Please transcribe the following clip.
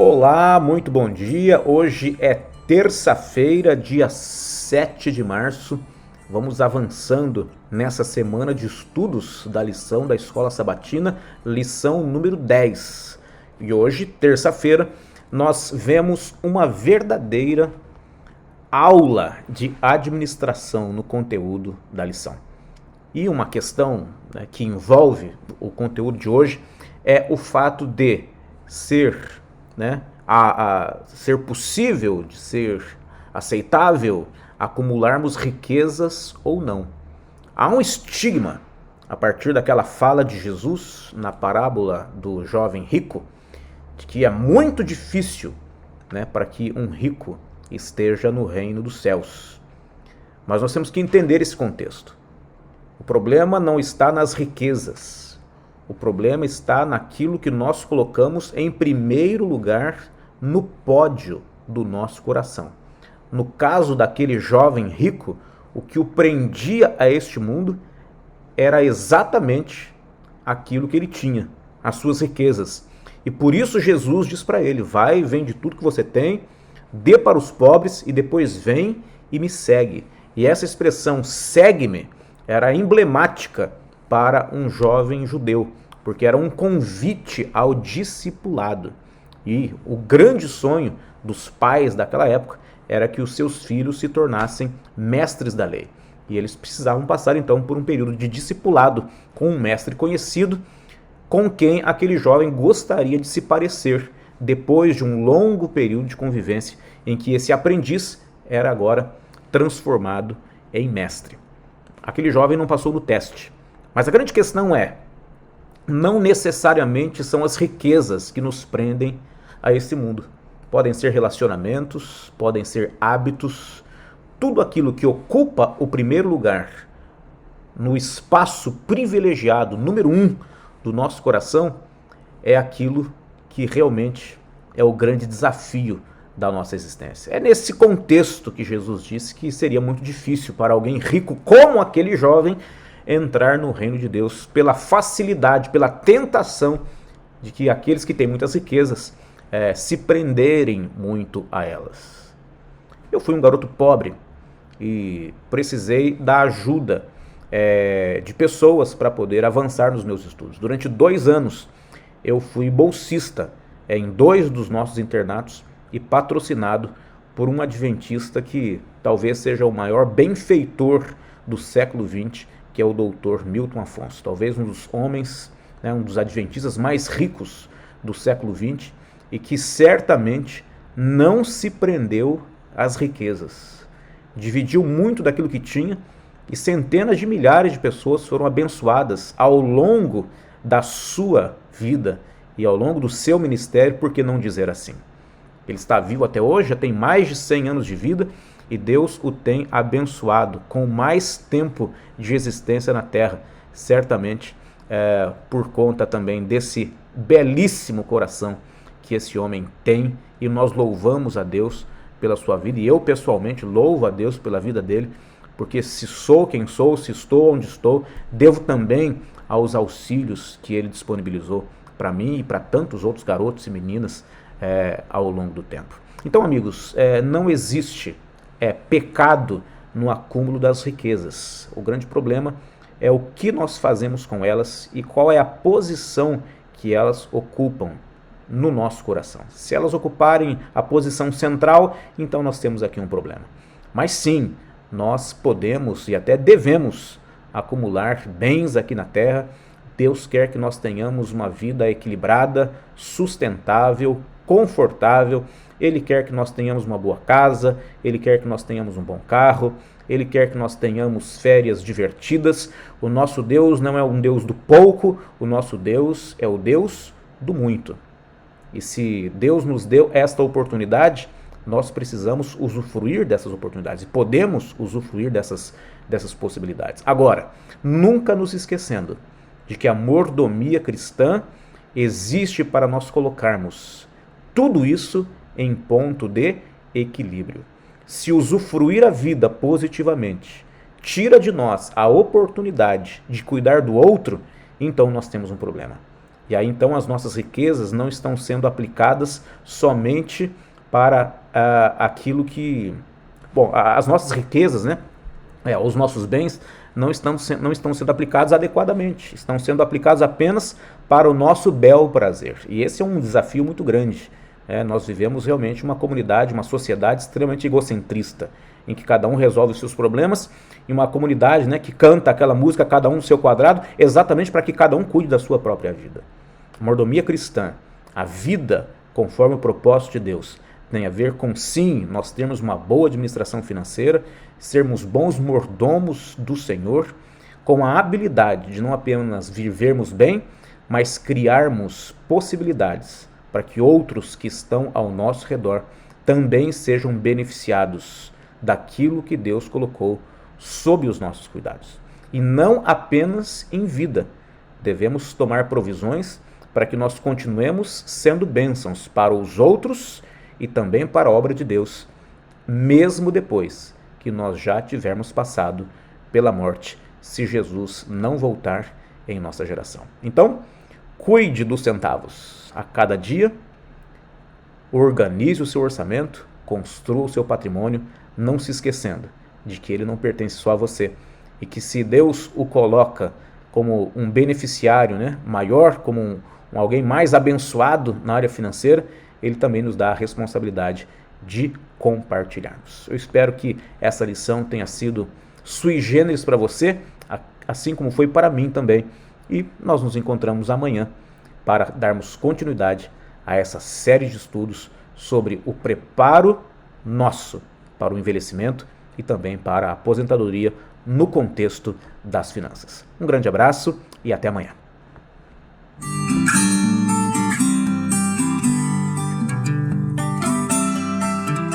Olá, muito bom dia. Hoje é terça-feira, dia 7 de março. Vamos avançando nessa semana de estudos da lição da Escola Sabatina, lição número 10. E hoje, terça-feira, nós vemos uma verdadeira aula de administração no conteúdo da lição. E uma questão, que envolve o conteúdo de hoje é o fato de ser possível, de ser aceitável acumularmos riquezas ou não. Há um estigma a partir daquela fala de Jesus na parábola do jovem rico, de que é muito difícil, para que um rico esteja no reino dos céus. Mas nós temos que entender esse contexto. O problema não está nas riquezas. O problema está naquilo que nós colocamos em primeiro lugar no pódio do nosso coração. No caso daquele jovem rico, o que o prendia a este mundo era exatamente aquilo que ele tinha, as suas riquezas. E por isso Jesus diz para ele: vai, vende tudo que você tem, dê para os pobres e depois vem e me segue. E essa expressão segue-me era emblemática para um jovem judeu, porque era um convite ao discipulado. E o grande sonho dos pais daquela época era que os seus filhos se tornassem mestres da lei. E eles precisavam passar então por um período de discipulado com um mestre conhecido, com quem aquele jovem gostaria de se parecer, depois de um longo período de convivência em que esse aprendiz era agora transformado em mestre. Aquele jovem não passou no teste. Mas a grande questão é, não necessariamente são as riquezas que nos prendem a esse mundo. Podem ser relacionamentos, podem ser hábitos, tudo aquilo que ocupa o primeiro lugar no espaço privilegiado, número 1 do nosso coração, é aquilo que realmente é o grande desafio da nossa existência. É nesse contexto que Jesus disse que seria muito difícil para alguém rico como aquele jovem entrar no reino de Deus, pela facilidade, pela tentação de que aqueles que têm muitas riquezas se prenderem muito a elas. Eu fui um garoto pobre e precisei da ajuda de pessoas para poder avançar nos meus estudos. Durante 2 anos eu fui bolsista em 2 dos nossos internatos e patrocinado por um adventista que talvez seja o maior benfeitor do século XX, que é o Dr. Milton Afonso, talvez um dos homens, um dos adventistas mais ricos do século XX e que certamente não se prendeu às riquezas. Dividiu muito daquilo que tinha e centenas de milhares de pessoas foram abençoadas ao longo da sua vida e ao longo do seu ministério, por que não dizer assim? Ele está vivo até hoje, já tem mais de 100 anos de vida e Deus o tem abençoado com mais tempo de existência na terra, certamente por conta também desse belíssimo coração que esse homem tem, e nós louvamos a Deus pela sua vida, e eu pessoalmente louvo a Deus pela vida dele, porque se sou quem sou, se estou onde estou, devo também aos auxílios que ele disponibilizou para mim e para tantos outros garotos e meninas ao longo do tempo. Então, amigos, não existe pecado no acúmulo das riquezas. O grande problema é o que nós fazemos com elas e qual é a posição que elas ocupam no nosso coração. Se elas ocuparem a posição central, então nós temos aqui um problema. Mas sim, nós podemos e até devemos acumular bens aqui na terra. Deus quer que nós tenhamos uma vida equilibrada, sustentável, confortável. Ele quer que nós tenhamos uma boa casa, Ele quer que nós tenhamos um bom carro, Ele quer que nós tenhamos férias divertidas. O nosso Deus não é um Deus do pouco, o nosso Deus é o Deus do muito. E se Deus nos deu esta oportunidade, nós precisamos usufruir dessas oportunidades e podemos usufruir dessas possibilidades. Agora, nunca nos esquecendo de que a mordomia cristã existe para nós colocarmos tudo isso em ponto de equilíbrio. Se usufruir a vida positivamente tira de nós a oportunidade de cuidar do outro, então nós temos um problema. E aí então as nossas riquezas não estão sendo aplicadas somente para aquilo que... Bom, as nossas riquezas, né? Os nossos bens não estão sendo aplicados adequadamente, estão sendo aplicados apenas para o nosso bel prazer. E esse é um desafio muito grande. Nós vivemos realmente uma comunidade, uma sociedade extremamente egocentrista, em que cada um resolve os seus problemas, e uma comunidade, né, que canta aquela música, cada um no seu quadrado, exatamente para que cada um cuide da sua própria vida. A mordomia cristã, a vida conforme o propósito de Deus, tem a ver com, sim, nós termos uma boa administração financeira, sermos bons mordomos do Senhor, com a habilidade de não apenas vivermos bem, mas criarmos possibilidades para que outros que estão ao nosso redor também sejam beneficiados daquilo que Deus colocou sob os nossos cuidados. E não apenas em vida. Devemos tomar provisões para que nós continuemos sendo bênçãos para os outros e também para a obra de Deus, mesmo depois que nós já tivermos passado pela morte, se Jesus não voltar em nossa geração. Então, cuide dos centavos a cada dia, organize o seu orçamento, construa o seu patrimônio, não se esquecendo de que ele não pertence só a você, e que se Deus o coloca como um beneficiário, né, maior, como alguém mais abençoado na área financeira, ele também nos dá a responsabilidade de compartilharmos. Eu espero que essa lição tenha sido sui generis para você, assim como foi para mim também. E nós nos encontramos amanhã para darmos continuidade a essa série de estudos sobre o preparo nosso para o envelhecimento e também para a aposentadoria no contexto das finanças. Um grande abraço e até amanhã.